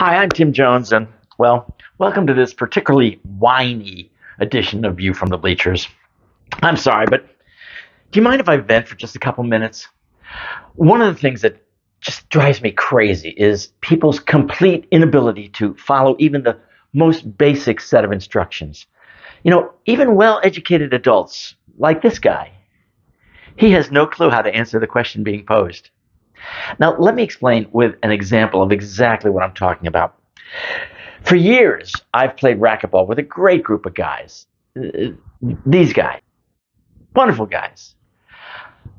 Hi, I'm Tim Jones, and well, welcome to this particularly whiny edition of View from the Bleachers. I'm sorry, but do you mind if I vent for just a couple minutes? One of the things that just drives me crazy is people's complete inability to follow even the most basic set of instructions. Even well educated adults, like this guy, he has no clue how to answer the question being posed. Now, let me explain with an example of exactly what I'm talking about. For years, I've played racquetball with a great group of guys. These guys, wonderful guys.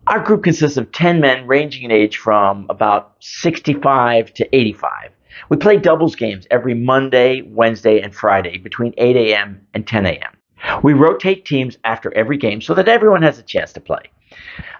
Our group consists of 10 men ranging in age from about 65 to 85. We play doubles games every Monday, Wednesday, and Friday between 8 a.m. and 10 a.m. We rotate teams after every game so that everyone has a chance to play.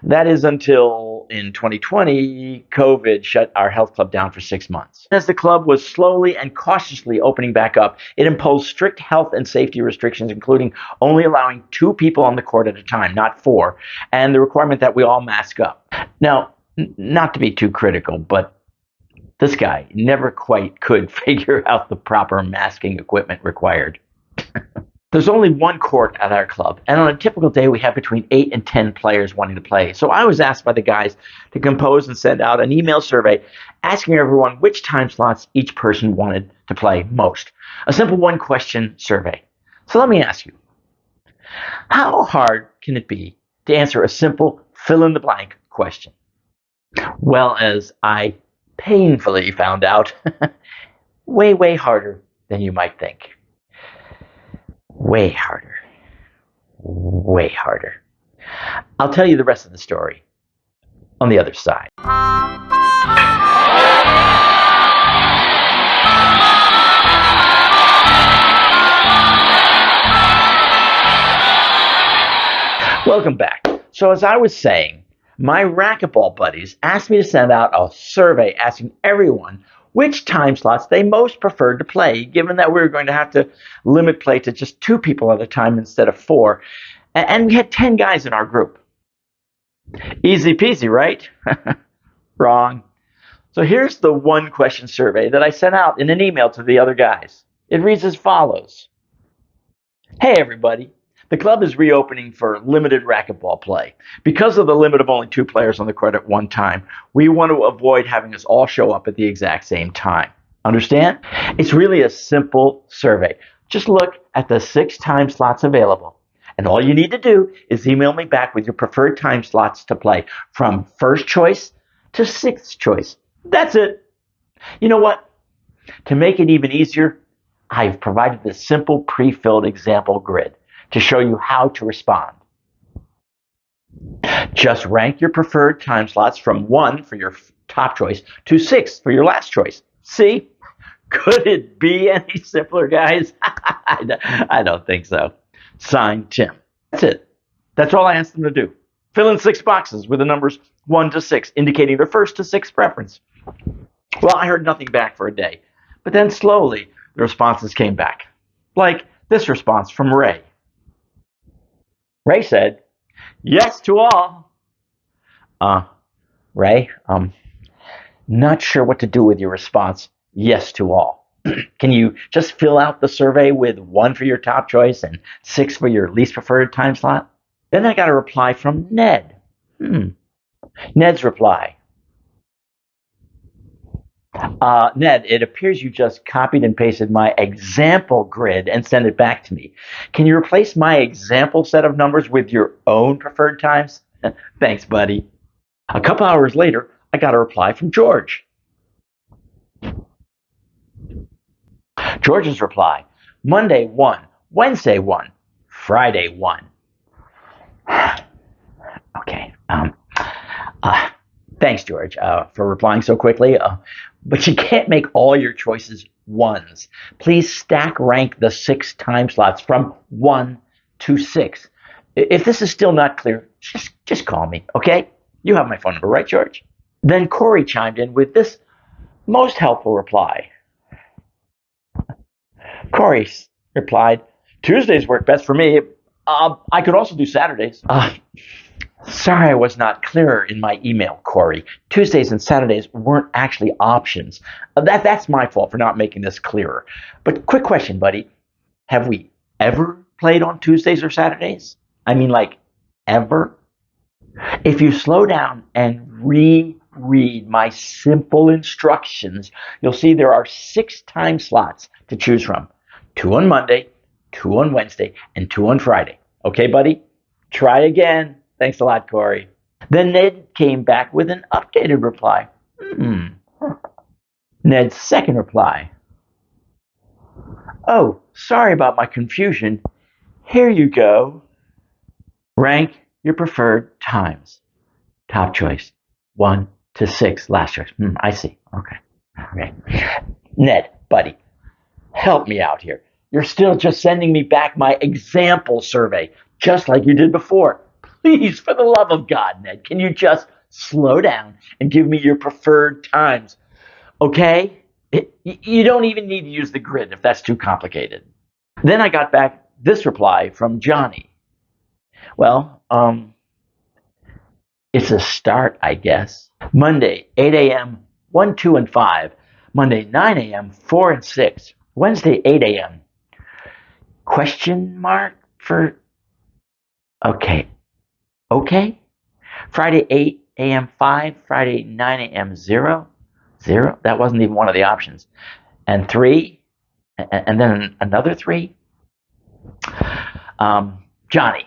That is until in 2020, COVID shut our health club down for 6 months. As the club was slowly and cautiously opening back up, it imposed strict health and safety restrictions, including only allowing 2 people on the court at a time, not 4, and the requirement that we all mask up. Now, not to be too critical, but this guy never quite could figure out the proper masking equipment required. There's only one court at our club, and on a typical day, we have between 8 and 10 players wanting to play. So I was asked by the guys to compose and send out an email survey asking everyone which time slots each person wanted to play most. A simple one-question survey. So let me ask you, how hard can it be to answer a simple fill-in-the-blank question? Well, as I painfully found out, way, way harder than you might think. Way harder. Way harder. I'll tell you the rest of the story on the other side. Welcome back. So as I was saying, my racquetball buddies asked me to send out a survey asking everyone which time slots they most preferred to play, given that we were going to have to limit play to just 2 people at a time instead of 4. And we had 10 guys in our group. Easy peasy, right? Wrong. So here's the one-question survey that I sent out in an email to the other guys. It reads as follows. Hey, everybody. The club is reopening for limited racquetball play. Because of the limit of only 2 players on the court at one time, we want to avoid having us all show up at the exact same time. Understand? It's really a simple survey. Just look at the 6 time slots available. And all you need to do is email me back with your preferred time slots to play from first choice to 6th choice. That's it. You know what? To make it even easier, I've provided this simple pre-filled example grid to show you how to respond. Just rank your preferred time slots from 1 for your top choice to 6 for your last choice. See? Could it be any simpler, guys? I don't think so. Signed, Tim. That's it. That's all I asked them to do. Fill in 6 boxes with the numbers 1 to 6, indicating their first to 6th preference. Well, I heard nothing back for a day. But then slowly, the responses came back. Like this response from Ray. Ray said, yes to all. Ray, not sure what to do with your response, yes to all. Can you just fill out the survey with 1 for your top choice and 6 for your least preferred time slot? Then I got a reply from Ned. Ned's reply. Ned, it appears you just copied and pasted my example grid and sent it back to me. Can you replace my example set of numbers with your own preferred times? Thanks, buddy. A couple hours later, I got a reply from George. George's reply, Monday 1, Wednesday 1, Friday 1. Okay. Thanks, George, for replying so quickly. But you can't make all your choices 1s. Please stack rank the 6 time slots from 1 to 6. If this is still not clear, just call me, okay? You have my phone number, right, George? Then Corey chimed in with this most helpful reply. Corey replied, Tuesdays work best for me. I could also do Saturdays. Sorry I was not clearer in my email, Corey. Tuesdays and Saturdays weren't actually options. That's my fault for not making this clearer. But quick question, buddy. Have we ever played on Tuesdays or Saturdays? I mean, like, ever? If you slow down and reread my simple instructions, you'll see there are 6 time slots to choose from: 2 on Monday, 2 on Wednesday, and 2 on Friday. Okay, buddy? Try again. Thanks a lot, Corey. Then Ned came back with an updated reply. Ned's second reply. Oh, sorry about my confusion. Here you go. Rank your preferred times. Top choice, 1 to 6. Last choice. I see. Okay. Ned, buddy, help me out here. You're still just sending me back my example survey, just like you did before. Please, for the love of God, Ned, can you just slow down and give me your preferred times? Okay? You don't even need to use the grid if that's too complicated. Then I got back this reply from Johnny. Well, it's a start, I guess. Monday, 8 a.m., 1, 2, and 5. Monday, 9 a.m., 4 and 6. Wednesday, 8 a.m. Question mark for... Okay. Friday, 8 a.m., 5. Friday, 9 a.m., 0. 0? That wasn't even one of the options. And 3? And then another 3? Johnny,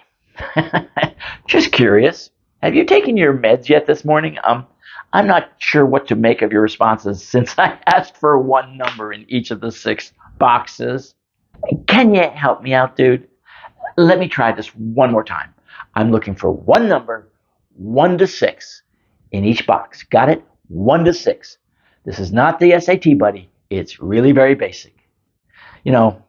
just curious. Have you taken your meds yet this morning? I'm not sure what to make of your responses since I asked for one number in each of the 6 boxes. Can you help me out, dude? Let me try this one more time. I'm looking for one number, 1 to 6, in each box. Got it? 1 to 6. This is not the SAT, buddy. It's really very basic. You know,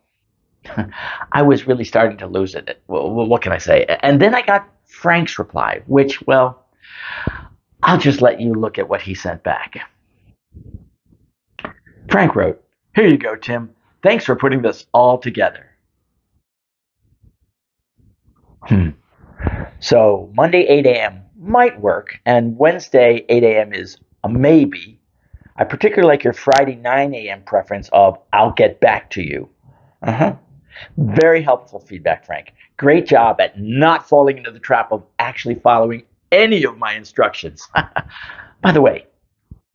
I was really starting to lose it. Well, what can I say? And then I got Frank's reply, which, well, I'll just let you look at what he sent back. Frank wrote, "Here you go, Tim. Thanks for putting this all together." So Monday 8 a.m. might work, and Wednesday 8 a.m. is a maybe. I particularly like your Friday 9 a.m. preference of "I'll get back to you." Very helpful feedback, Frank. Great job at not falling into the trap of actually following any of my instructions. By the way,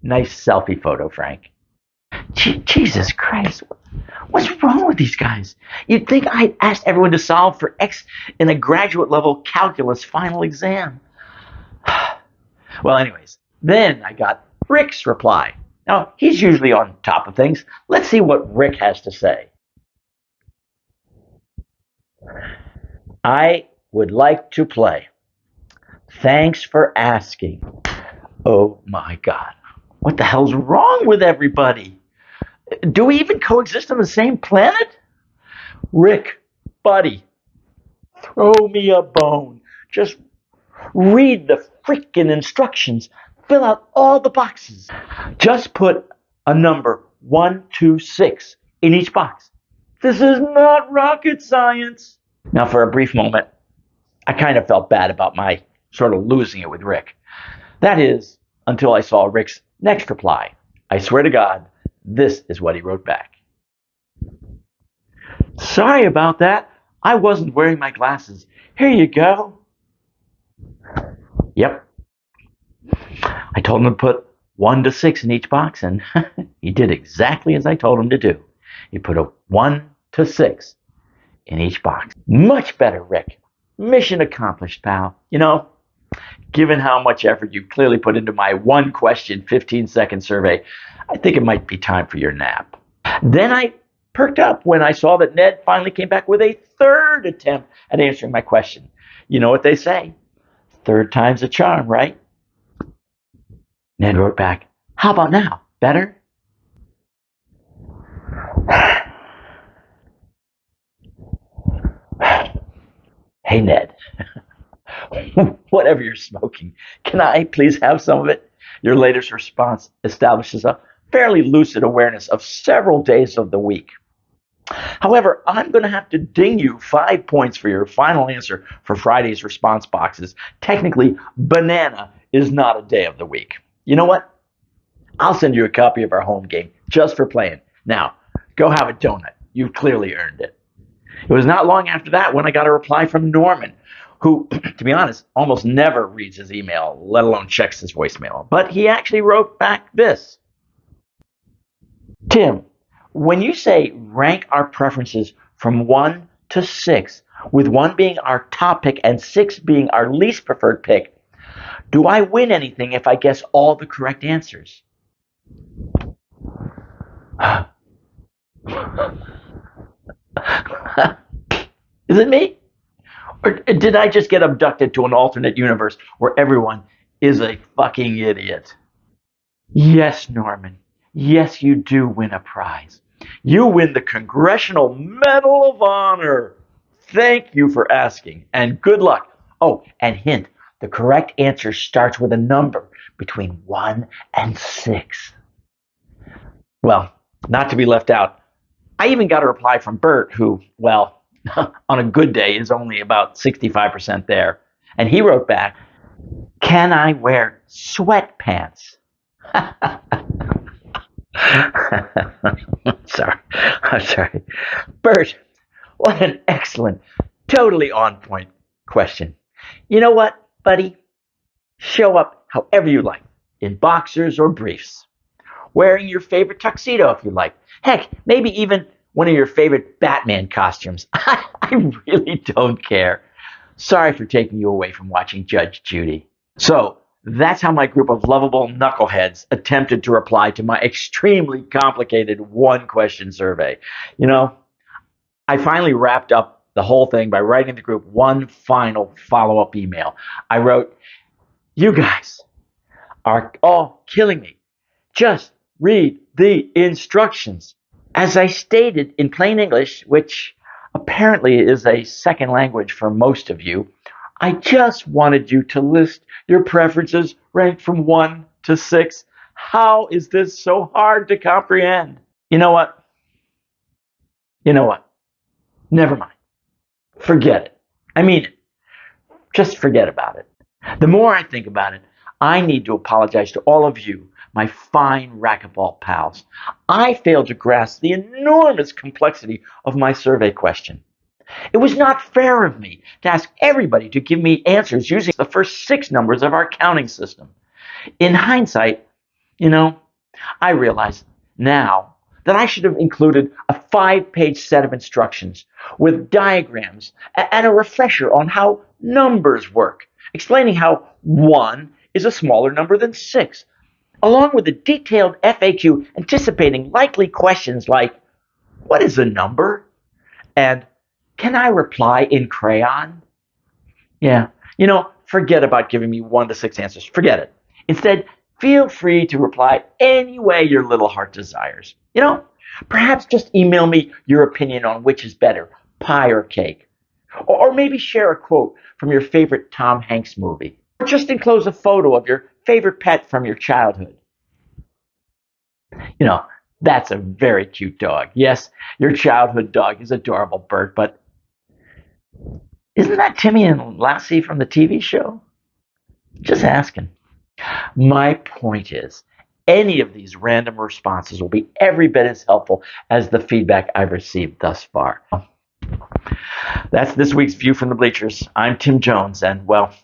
nice selfie photo, Frank. Jesus Christ. What's wrong with these guys? You'd think I'd asked everyone to solve for X in a graduate level calculus final exam. Well, anyways, then I got Rick's reply. Now, he's usually on top of things. Let's see what Rick has to say. I would like to play. Thanks for asking. Oh my God. What the hell's wrong with everybody? Do we even coexist on the same planet? Rick, buddy, throw me a bone. Just read the freaking instructions. Fill out all the boxes. Just put a number 1, 2, 6 in each box. This is not rocket science. Now, for a brief moment, I kind of felt bad about my sort of losing it with Rick. That is, until I saw Rick's next reply. I swear to God, this is what he wrote back. Sorry about that. I wasn't wearing my glasses. Here you go. Yep. I told him to put 1 to 6 in each box, and he did exactly as I told him to do. He put a 1 to 6 in each box. Much better, Rick. Mission accomplished, pal. You know, given how much effort you clearly put into my 1-question, 15-second survey, I think it might be time for your nap. Then I perked up when I saw that Ned finally came back with a 3rd attempt at answering my question. You know what they say? 3rd time's a charm, right? Ned wrote back, "How about now? Better?" Hey, Ned. Whatever you're smoking, can I please have some of it? Your latest response establishes a fairly lucid awareness of several days of the week. However, I'm going to have to ding you 5 points for your final answer for Friday's response boxes. Technically, banana is not a day of the week. You know what? I'll send you a copy of our home game just for playing. Now, go have a donut. You've clearly earned it. It was not long after that when I got a reply from Norman, who, to be honest, almost never reads his email, let alone checks his voicemail. But he actually wrote back this. Tim, when you say rank our preferences from 1 to 6, with 1 being our top pick and 6 being our least preferred pick, do I win anything if I guess all the correct answers? Is it me? Or did I just get abducted to an alternate universe where everyone is a fucking idiot? Yes, Norman. Yes, you do win a prize. You win the Congressional Medal of Honor. Thank you for asking, and good luck. Oh, and hint, the correct answer starts with a number between 1 and 6. Well, not to be left out, I even got a reply from Bert, who, well, on a good day is only about 65% there. And he wrote back, can I wear sweatpants? I'm sorry. Bert, what an excellent, totally on point question. You know what, buddy? Show up however you like, in boxers or briefs. Wearing your favorite tuxedo if you like. Heck, maybe even one of your favorite Batman costumes. I really don't care. Sorry for taking you away from watching Judge Judy. So, that's how my group of lovable knuckleheads attempted to reply to my extremely complicated 1-question survey. You know, I finally wrapped up the whole thing by writing the group one final follow-up email. I wrote, you guys are all killing me. Just read the instructions. As I stated in plain English, which apparently is a second language for most of you, I just wanted you to list your preferences ranked from 1 to 6. How is this so hard to comprehend? You know what? Never mind. Forget it. I mean it. Just forget about it. The more I think about it, I need to apologize to all of you, my fine racquetball pals. I failed to grasp the enormous complexity of my survey question. It was not fair of me to ask everybody to give me answers using the first 6 numbers of our counting system. In hindsight, I realize now that I should have included a 5-page set of instructions with diagrams and a refresher on how numbers work, explaining how 1 is a smaller number than 6, along with a detailed FAQ anticipating likely questions like, what is a number? And can I reply in crayon? Yeah, forget about giving me 1 to 6 answers. Forget it. Instead, feel free to reply any way your little heart desires. Perhaps just email me your opinion on which is better, pie or cake. Or maybe share a quote from your favorite Tom Hanks movie. Or just enclose a photo of your favorite pet from your childhood. That's a very cute dog. Yes, your childhood dog is adorable, Bert, but isn't that Timmy and Lassie from the TV show? Just asking. My point is, any of these random responses will be every bit as helpful as the feedback I've received thus far. That's this week's View from the Bleachers. I'm Tim Jones, and well,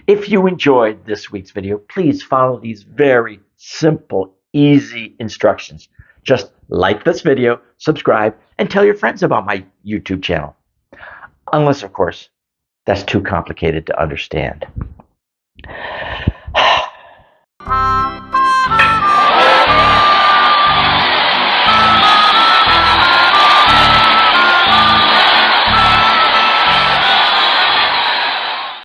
if you enjoyed this week's video, please follow these very simple, easy instructions. Just like this video, subscribe, and tell your friends about my YouTube channel. Unless, of course, that's too complicated to understand.